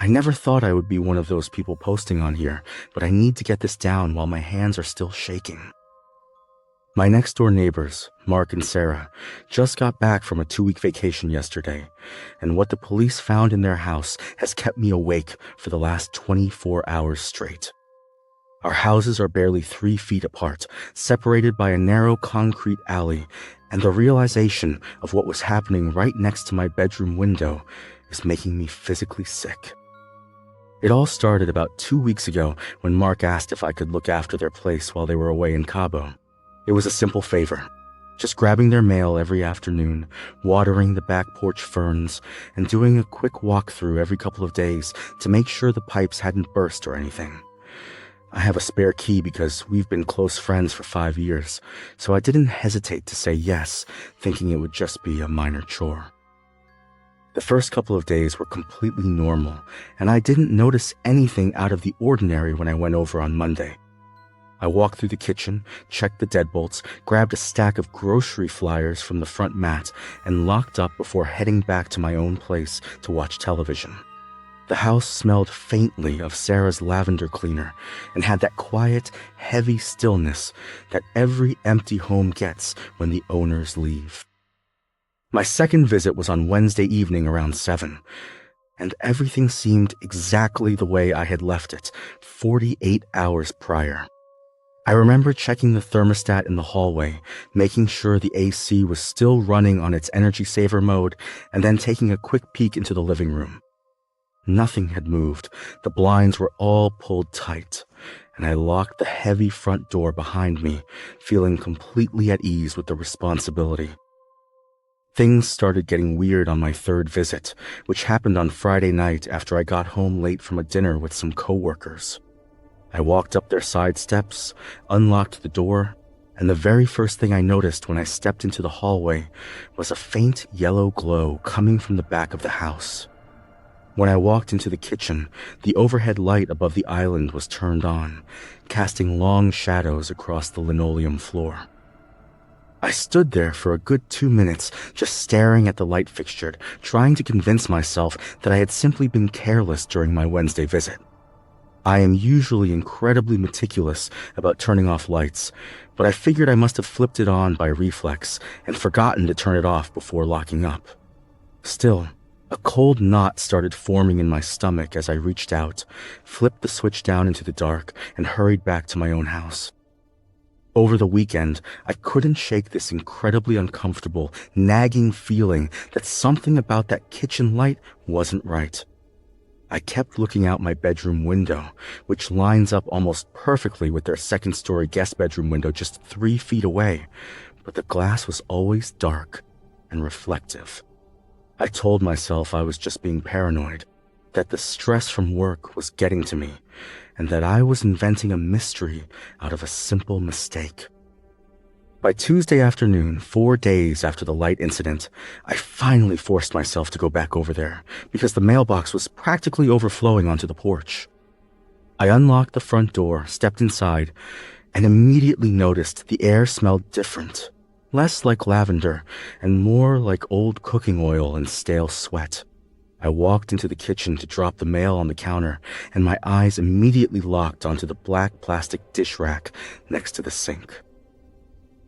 I never thought I would be one of those people posting on here, but I need to get this down while my hands are still shaking. My next-door neighbors, Mark and Sarah, just got back from a 2-week vacation yesterday, and what the police found in their house has kept me awake for the last 24 hours straight. Our houses are barely 3 feet apart, separated by a narrow concrete alley, and the realization of what was happening right next to my bedroom window is making me physically sick. It all started about 2 weeks ago when Mark asked if I could look after their place while they were away in Cabo. It was a simple favor, just grabbing their mail every afternoon, watering the back porch ferns, and doing a quick walkthrough every couple of days to make sure the pipes hadn't burst or anything. I have a spare key because we've been close friends for 5 years, so I didn't hesitate to say yes, thinking it would just be a minor chore. The first couple of days were completely normal, and I didn't notice anything out of the ordinary when I went over on Monday. I walked through the kitchen, checked the deadbolts, grabbed a stack of grocery flyers from the front mat, and locked up before heading back to my own place to watch television. The house smelled faintly of Sarah's lavender cleaner and had that quiet, heavy stillness that every empty home gets when the owners leave. My second visit was on Wednesday evening around 7, and everything seemed exactly the way I had left it 48 hours prior. I remember checking the thermostat in the hallway, making sure the AC was still running on its energy saver mode, and then taking a quick peek into the living room. Nothing had moved, the blinds were all pulled tight, and I locked the heavy front door behind me, feeling completely at ease with the responsibility. Things started getting weird on my third visit, which happened on Friday night after I got home late from a dinner with some coworkers. I walked up their side steps, unlocked the door, and the very first thing I noticed when I stepped into the hallway was a faint yellow glow coming from the back of the house. When I walked into the kitchen, the overhead light above the island was turned on, casting long shadows across the linoleum floor. I stood there for a good 2 minutes, just staring at the light fixture, trying to convince myself that I had simply been careless during my Wednesday visit. I am usually incredibly meticulous about turning off lights, but I figured I must have flipped it on by reflex and forgotten to turn it off before locking up. Still, a cold knot started forming in my stomach as I reached out, flipped the switch down into the dark, and hurried back to my own house. Over the weekend, I couldn't shake this incredibly uncomfortable, nagging feeling that something about that kitchen light wasn't right. I kept looking out my bedroom window, which lines up almost perfectly with their second-story guest bedroom window just 3 feet away, but the glass was always dark and reflective. I told myself I was just being paranoid, that the stress from work was getting to me, and that I was inventing a mystery out of a simple mistake. By Tuesday afternoon, 4 days after the light incident, I finally forced myself to go back over there because the mailbox was practically overflowing onto the porch. I unlocked the front door, stepped inside, and immediately noticed the air smelled different, less like lavender and more like old cooking oil and stale sweat. I walked into the kitchen to drop the mail on the counter, and my eyes immediately locked onto the black plastic dish rack next to the sink.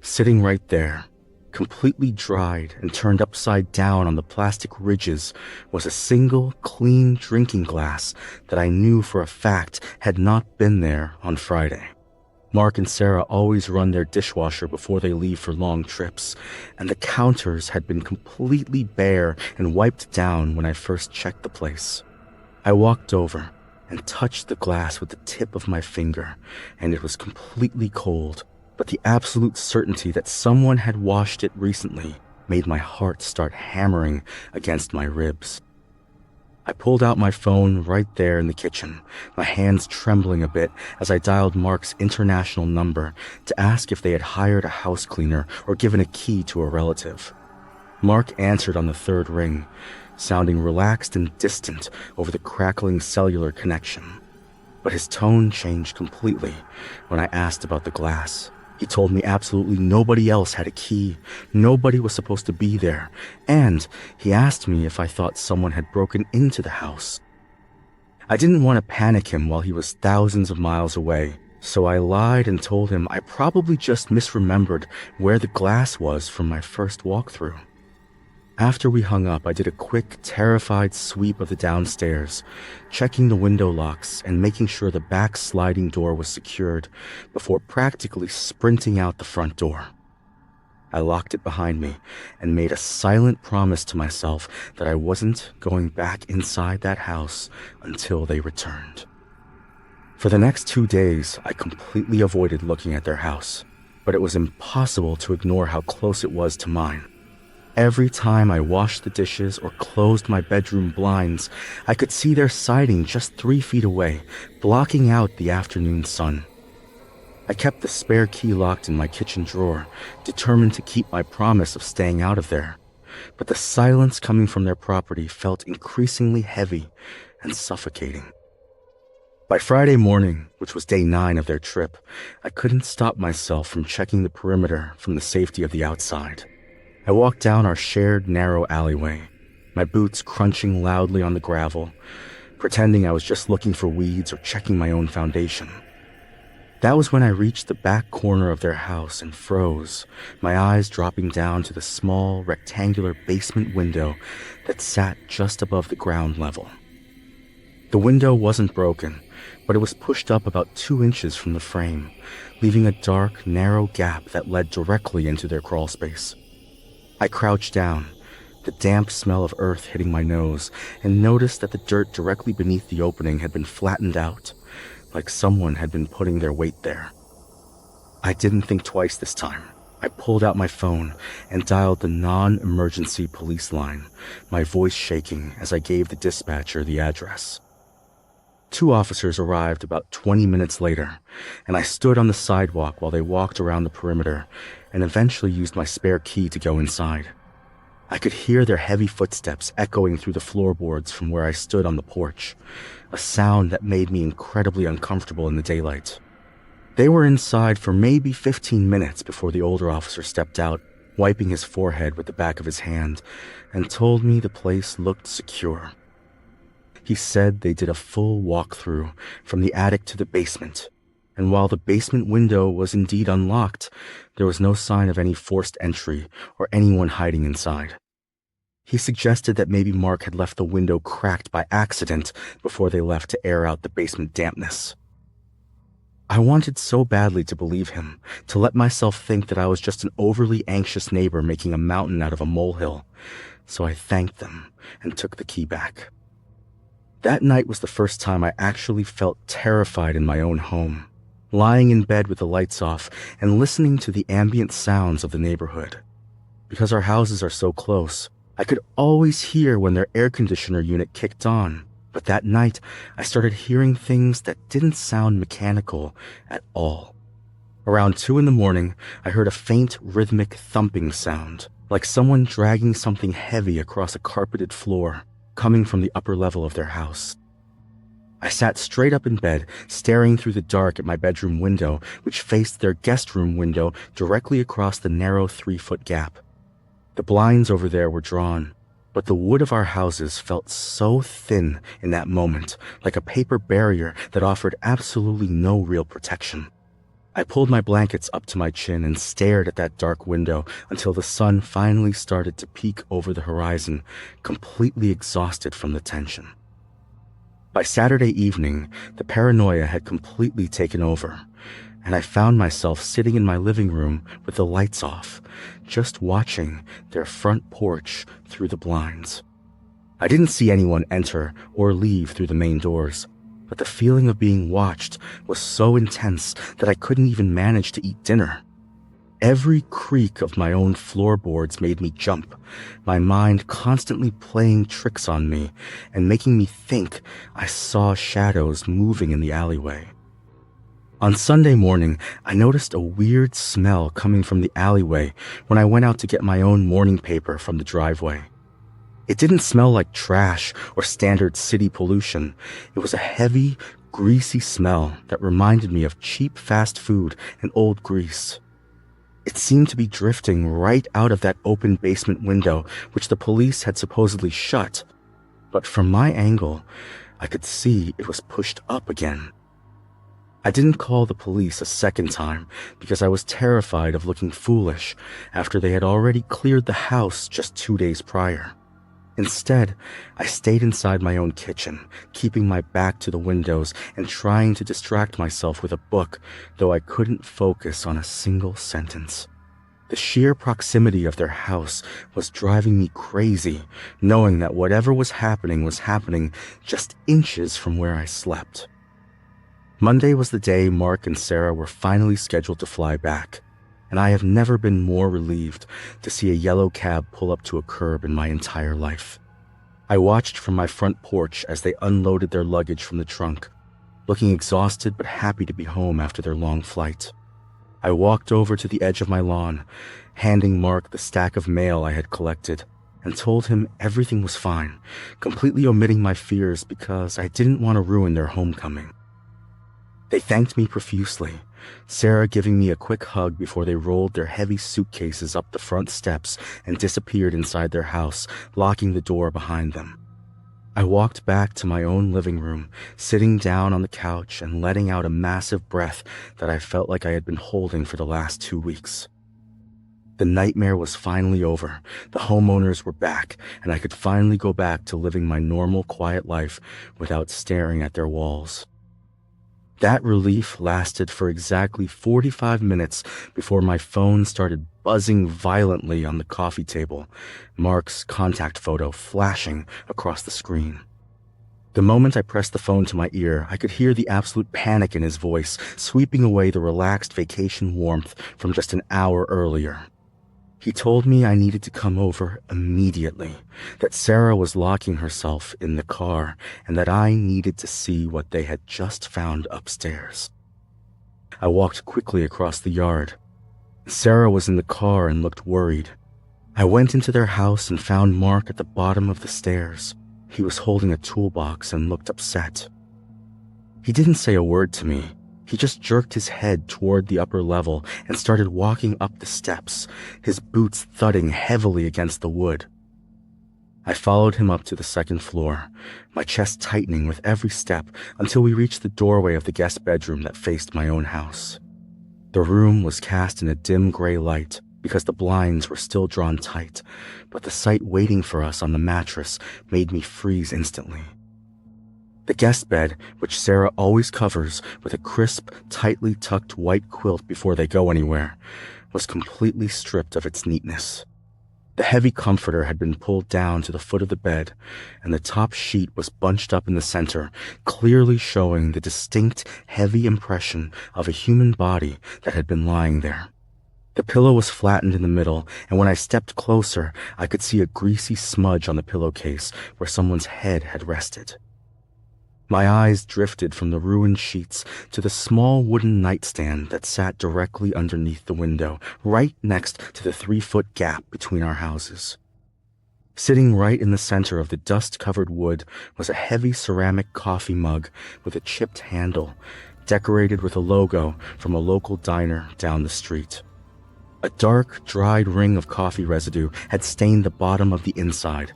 Sitting right there, completely dried and turned upside down on the plastic ridges, was a single, clean drinking glass that I knew for a fact had not been there on Friday. Mark and Sarah always run their dishwasher before they leave for long trips, and the counters had been completely bare and wiped down when I first checked the place. I walked over and touched the glass with the tip of my finger, and it was completely cold. But the absolute certainty that someone had washed it recently made my heart start hammering against my ribs. I pulled out my phone right there in the kitchen, my hands trembling a bit as I dialed Mark's international number to ask if they had hired a house cleaner or given a key to a relative. Mark answered on the third ring, sounding relaxed and distant over the crackling cellular connection. But his tone changed completely when I asked about the glass. He told me absolutely nobody else had a key, nobody was supposed to be there, and he asked me if I thought someone had broken into the house. I didn't want to panic him while he was thousands of miles away, so I lied and told him I probably just misremembered where the glass was from my first walkthrough. After we hung up, I did a quick, terrified sweep of the downstairs, checking the window locks and making sure the back sliding door was secured before practically sprinting out the front door. I locked it behind me and made a silent promise to myself that I wasn't going back inside that house until they returned. For the next 2 days, I completely avoided looking at their house, but it was impossible to ignore how close it was to mine. Every time I washed the dishes or closed my bedroom blinds, I could see their siding just 3 feet away, blocking out the afternoon sun. I kept the spare key locked in my kitchen drawer, determined to keep my promise of staying out of there. But the silence coming from their property felt increasingly heavy and suffocating. By Friday morning, which was day 9 of their trip, I couldn't stop myself from checking the perimeter from the safety of the outside. I walked down our shared narrow alleyway, my boots crunching loudly on the gravel, pretending I was just looking for weeds or checking my own foundation. That was when I reached the back corner of their house and froze, my eyes dropping down to the small, rectangular basement window that sat just above the ground level. The window wasn't broken, but it was pushed up about 2 inches from the frame, leaving a dark, narrow gap that led directly into their crawl space. I crouched down, the damp smell of earth hitting my nose, and noticed that the dirt directly beneath the opening had been flattened out, like someone had been putting their weight there. I didn't think twice this time. I pulled out my phone and dialed the non-emergency police line, my voice shaking as I gave the dispatcher the address. 2 officers arrived about 20 minutes later, and I stood on the sidewalk while they walked around the perimeter and eventually used my spare key to go inside. I could hear their heavy footsteps echoing through the floorboards from where I stood on the porch, a sound that made me incredibly uncomfortable in the daylight. They were inside for maybe 15 minutes before the older officer stepped out, wiping his forehead with the back of his hand, and told me the place looked secure. He said they did a full walkthrough from the attic to the basement, and while the basement window was indeed unlocked, there was no sign of any forced entry or anyone hiding inside. He suggested that maybe Mark had left the window cracked by accident before they left to air out the basement dampness. I wanted so badly to believe him, to let myself think that I was just an overly anxious neighbor making a mountain out of a molehill, so I thanked them and took the key back. That night was the first time I actually felt terrified in my own home, lying in bed with the lights off and listening to the ambient sounds of the neighborhood. Because our houses are so close, I could always hear when their air conditioner unit kicked on, but that night I started hearing things that didn't sound mechanical at all. Around 2 a.m, I heard a faint rhythmic thumping sound, like someone dragging something heavy across a carpeted floor, coming from the upper level of their house. I sat straight up in bed, staring through the dark at my bedroom window, which faced their guest room window directly across the narrow 3-foot gap. The blinds over there were drawn, but the wood of our houses felt so thin in that moment, like a paper barrier that offered absolutely no real protection. I pulled my blankets up to my chin and stared at that dark window until the sun finally started to peek over the horizon, completely exhausted from the tension. By Saturday evening, the paranoia had completely taken over, and I found myself sitting in my living room with the lights off, just watching their front porch through the blinds. I didn't see anyone enter or leave through the main doors, but the feeling of being watched was so intense that I couldn't even manage to eat dinner. Every creak of my own floorboards made me jump, my mind constantly playing tricks on me and making me think I saw shadows moving in the alleyway. On Sunday morning, I noticed a weird smell coming from the alleyway when I went out to get my own morning paper from the driveway. It didn't smell like trash or standard city pollution. It was a heavy, greasy smell that reminded me of cheap fast food and old grease. It seemed to be drifting right out of that open basement window, which the police had supposedly shut. But from my angle, I could see it was pushed up again. I didn't call the police a second time because I was terrified of looking foolish after they had already cleared the house just 2 days prior. Instead, I stayed inside my own kitchen, keeping my back to the windows and trying to distract myself with a book, though I couldn't focus on a single sentence. The sheer proximity of their house was driving me crazy, knowing that whatever was happening just inches from where I slept. Monday was the day Mark and Sarah were finally scheduled to fly back, and I have never been more relieved to see a yellow cab pull up to a curb in my entire life. I watched from my front porch as they unloaded their luggage from the trunk, looking exhausted but happy to be home after their long flight. I walked over to the edge of my lawn, handing Mark the stack of mail I had collected, and told him everything was fine, completely omitting my fears because I didn't want to ruin their homecoming. They thanked me profusely, Sarah giving me a quick hug before they rolled their heavy suitcases up the front steps and disappeared inside their house, locking the door behind them. I walked back to my own living room, sitting down on the couch and letting out a massive breath that I felt like I had been holding for the last 2 weeks. The nightmare was finally over, the homeowners were back, and I could finally go back to living my normal, quiet life without staring at their walls. That relief lasted for exactly 45 minutes before my phone started buzzing violently on the coffee table, Mark's contact photo flashing across the screen. The moment I pressed the phone to my ear, I could hear the absolute panic in his voice, sweeping away the relaxed vacation warmth from just an hour earlier. He told me I needed to come over immediately, that Sarah was locking herself in the car, and that I needed to see what they had just found upstairs. I walked quickly across the yard. Sarah was in the car and looked worried. I went into their house and found Mark at the bottom of the stairs. He was holding a toolbox and looked upset. He didn't say a word to me. He just jerked his head toward the upper level and started walking up the steps, his boots thudding heavily against the wood. I followed him up to the second floor, my chest tightening with every step until we reached the doorway of the guest bedroom that faced my own house. The room was cast in a dim gray light because the blinds were still drawn tight, but the sight waiting for us on the mattress made me freeze instantly. The guest bed, which Sarah always covers with a crisp, tightly tucked white quilt before they go anywhere, was completely stripped of its neatness. The heavy comforter had been pulled down to the foot of the bed, and the top sheet was bunched up in the center, clearly showing the distinct, heavy impression of a human body that had been lying there. The pillow was flattened in the middle, and when I stepped closer, I could see a greasy smudge on the pillowcase where someone's head had rested. My eyes drifted from the ruined sheets to the small wooden nightstand that sat directly underneath the window, right next to the 3-foot gap between our houses. Sitting right in the center of the dust-covered wood was a heavy ceramic coffee mug with a chipped handle, decorated with a logo from a local diner down the street. A dark, dried ring of coffee residue had stained the bottom of the inside,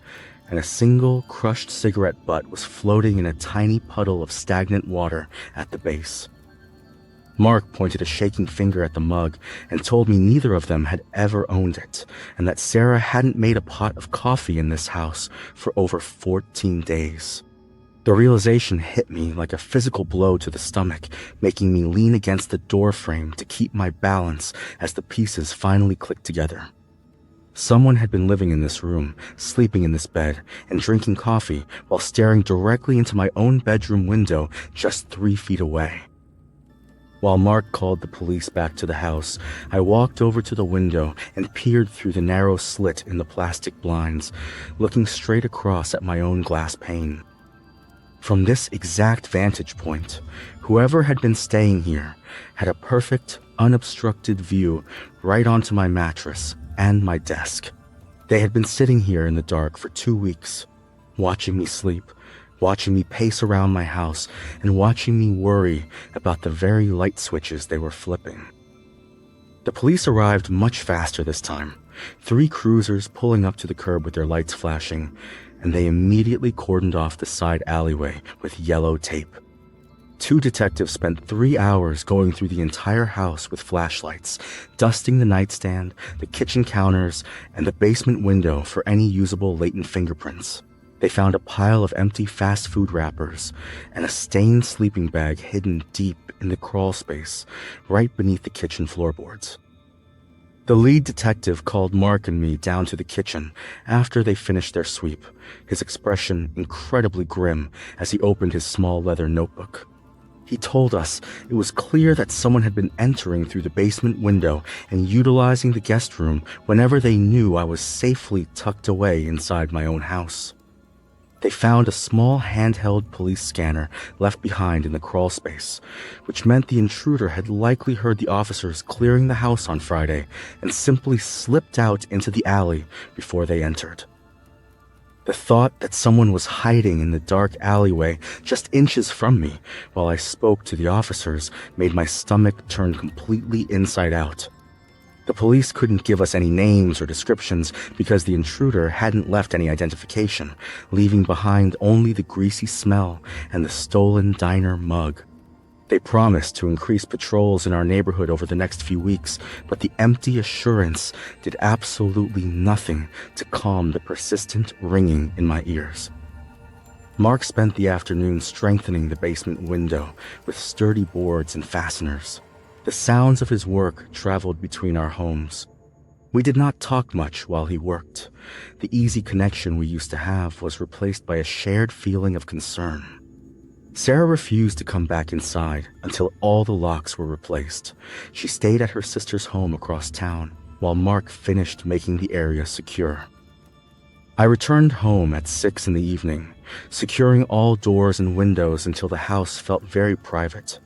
and a single crushed cigarette butt was floating in a tiny puddle of stagnant water at the base. Mark pointed a shaking finger at the mug and told me neither of them had ever owned it, and that Sarah hadn't made a pot of coffee in this house for over 14 days. The realization hit me like a physical blow to the stomach, making me lean against the door frame to keep my balance as the pieces finally clicked together. Someone had been living in this room, sleeping in this bed, and drinking coffee while staring directly into my own bedroom window just 3 feet away. While Mark called the police back to the house, I walked over to the window and peered through the narrow slit in the plastic blinds, looking straight across at my own glass pane. From this exact vantage point, whoever had been staying here had a perfect, unobstructed view right onto my mattress and my desk. They had been sitting here in the dark for 2 weeks, watching me sleep, watching me pace around my house, and watching me worry about the very light switches they were flipping. The police arrived much faster this time, 3 cruisers pulling up to the curb with their lights flashing, and they immediately cordoned off the side alleyway with yellow tape. 2 detectives spent 3 hours going through the entire house with flashlights, dusting the nightstand, the kitchen counters, and the basement window for any usable latent fingerprints. They found a pile of empty fast food wrappers and a stained sleeping bag hidden deep in the crawl space right beneath the kitchen floorboards. The lead detective called Mark and me down to the kitchen after they finished their sweep, his expression incredibly grim as he opened his small leather notebook. He told us it was clear that someone had been entering through the basement window and utilizing the guest room whenever they knew I was safely tucked away inside my own house. They found a small handheld police scanner left behind in the crawl space, which meant the intruder had likely heard the officers clearing the house on Friday and simply slipped out into the alley before they entered. The thought that someone was hiding in the dark alleyway just inches from me while I spoke to the officers made my stomach turn completely inside out. The police couldn't give us any names or descriptions because the intruder hadn't left any identification, leaving behind only the greasy smell and the stolen diner mug. They promised to increase patrols in our neighborhood over the next few weeks, but the empty assurance did absolutely nothing to calm the persistent ringing in my ears. Mark spent the afternoon strengthening the basement window with sturdy boards and fasteners. The sounds of his work traveled between our homes. We did not talk much while he worked. The easy connection we used to have was replaced by a shared feeling of concern. Sarah refused to come back inside until all the locks were replaced. She stayed at her sister's home across town while Mark finished making the area secure. I returned home at 6 in the evening, securing all doors and windows until the house felt very private.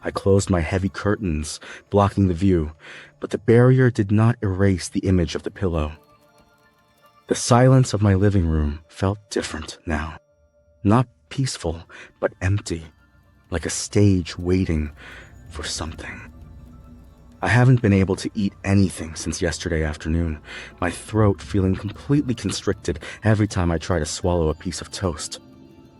I closed my heavy curtains, blocking the view, but the barrier did not erase the image of the pillow. The silence of my living room felt different now. Not peaceful, but empty, like a stage waiting for something. I haven't been able to eat anything since yesterday afternoon, my throat feeling completely constricted every time I try to swallow a piece of toast.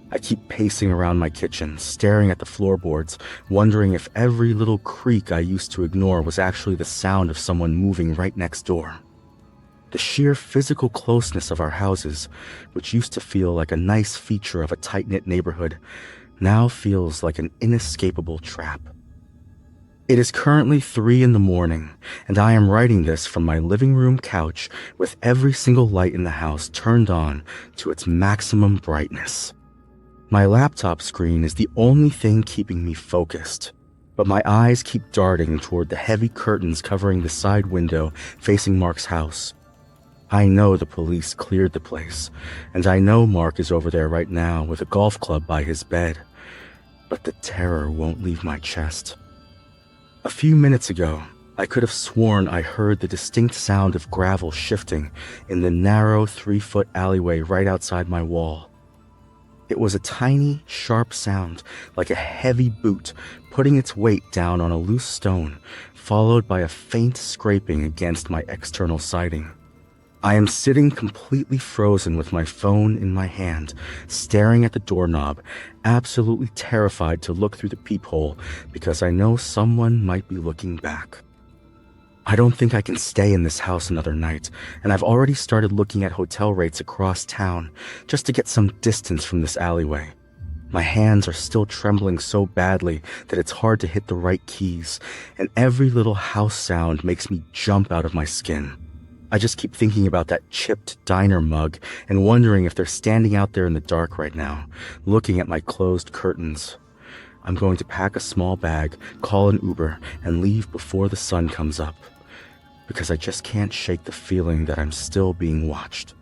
I keep pacing around my kitchen, staring at the floorboards, wondering if every little creak I used to ignore was actually the sound of someone moving right next door. The sheer physical closeness of our houses, which used to feel like a nice feature of a tight-knit neighborhood, now feels like an inescapable trap. It is currently 3 in the morning, and I am writing this from my living room couch with every single light in the house turned on to its maximum brightness. My laptop screen is the only thing keeping me focused, but my eyes keep darting toward the heavy curtains covering the side window facing Mark's house. I know the police cleared the place, and I know Mark is over there right now with a golf club by his bed, but the terror won't leave my chest. A few minutes ago, I could have sworn I heard the distinct sound of gravel shifting in the narrow 3-foot alleyway right outside my wall. It was a tiny, sharp sound, like a heavy boot putting its weight down on a loose stone, followed by a faint scraping against my external siding. I am sitting completely frozen with my phone in my hand, staring at the doorknob, absolutely terrified to look through the peephole because I know someone might be looking back. I don't think I can stay in this house another night, and I've already started looking at hotel rates across town just to get some distance from this alleyway. My hands are still trembling so badly that it's hard to hit the right keys, and every little house sound makes me jump out of my skin. I just keep thinking about that chipped diner mug and wondering if they're standing out there in the dark right now, looking at my closed curtains. I'm going to pack a small bag, call an Uber, and leave before the sun comes up, because I just can't shake the feeling that I'm still being watched.